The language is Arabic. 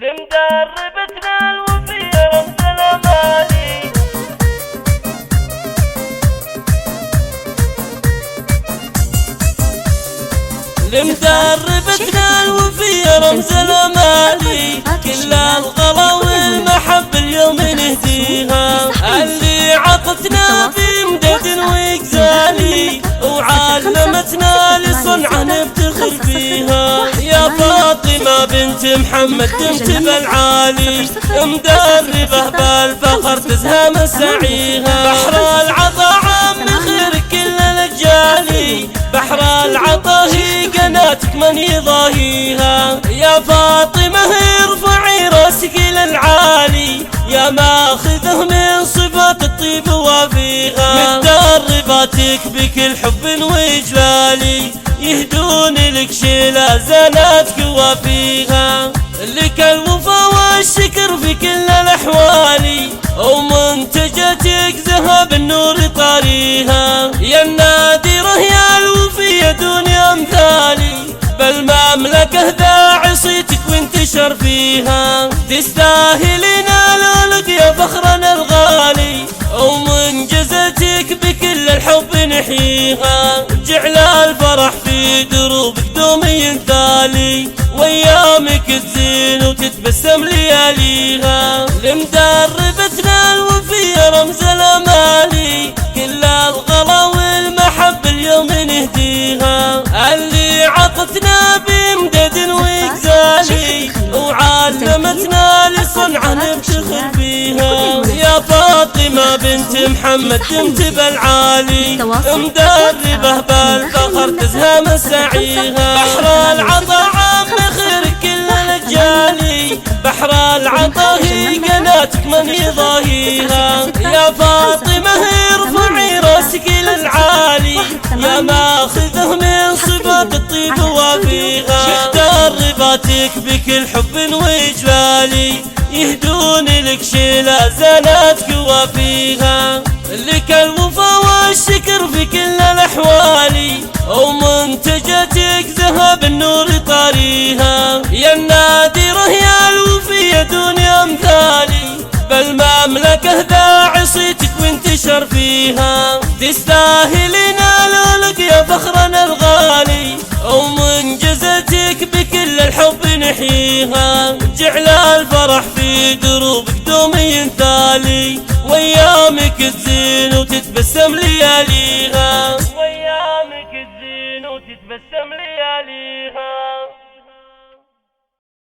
لمدربتنا الوفية رمز الأماني. لمدربتنا الوفية رمز الأماني، كل الغلا والمحب اليوم نهديها. اللي عطتنا بمدد وإجزالي، وعلمتنا لصنعة نفتخر فيها. يا فاطمة بنت محمد دمت بالعالي، مدربة بالفخر تزهى مساعيها. بحر العطا عم خير كل الأجيال، بحر العطا هي قناتك من يضاهيها. يا فاطمة ارفعي راسك للعالي، يا ماخذه من صفات الطيب وفيها. مدرباتك بكل حب وإجلالي، يهدون لك شيلة زاناتك وفيها. لك الوفا والشكر في كل الأحوال، ومنتجاتك ذهب النور طاريها. يا النادرة يا الوفية دون أمثالي، بالمملكة ذاع صيتك وانتشر فيها. تستاهلين الولد يا فخرنا الغالي، ومنجزاتك بكل الحب نحيها. جعل الفرح في دروبك دوم ينثالي، وايامك تزين وتتبسم لياليها. لمدربتنا الوفية رمز الأماني، كل الغلا والمحب اليوم نهديها. اللي عطتنا بمدد وإجزالي، وعلمتنا لصنعة نفتخر فيها. يا فاطمة بنت محمد دمت بالعالي، مدربة بالفخر تزهى مساعيها. بحر العطا عم خير كل الأجيال، بحر العطا هي قناتك من يضاهيها. يا فاطمة ارفعي راسك للعالي، يا ماخذه من صفات الطيب وفيها. مدرباتك بكل حب وإجلالي، يهدون لك شيلة زاناتك وفيها. لك الوفا والشكر في كل الأحوال، ومنتجاتك ذهب النور طاريها. يا النادرة يا الوفية دون أمثالي، بالمملكة ذاع صيتك وانتشر فيها. تستاهلين الولد يا فخرنا الغالي، ومنجزاتك بكل الحب نحيها. جعل الفرح في دروبك دوم ينثالي، وايامك تزين وتتبسم لياليها. وايامك تزين وتتبسم لياليها.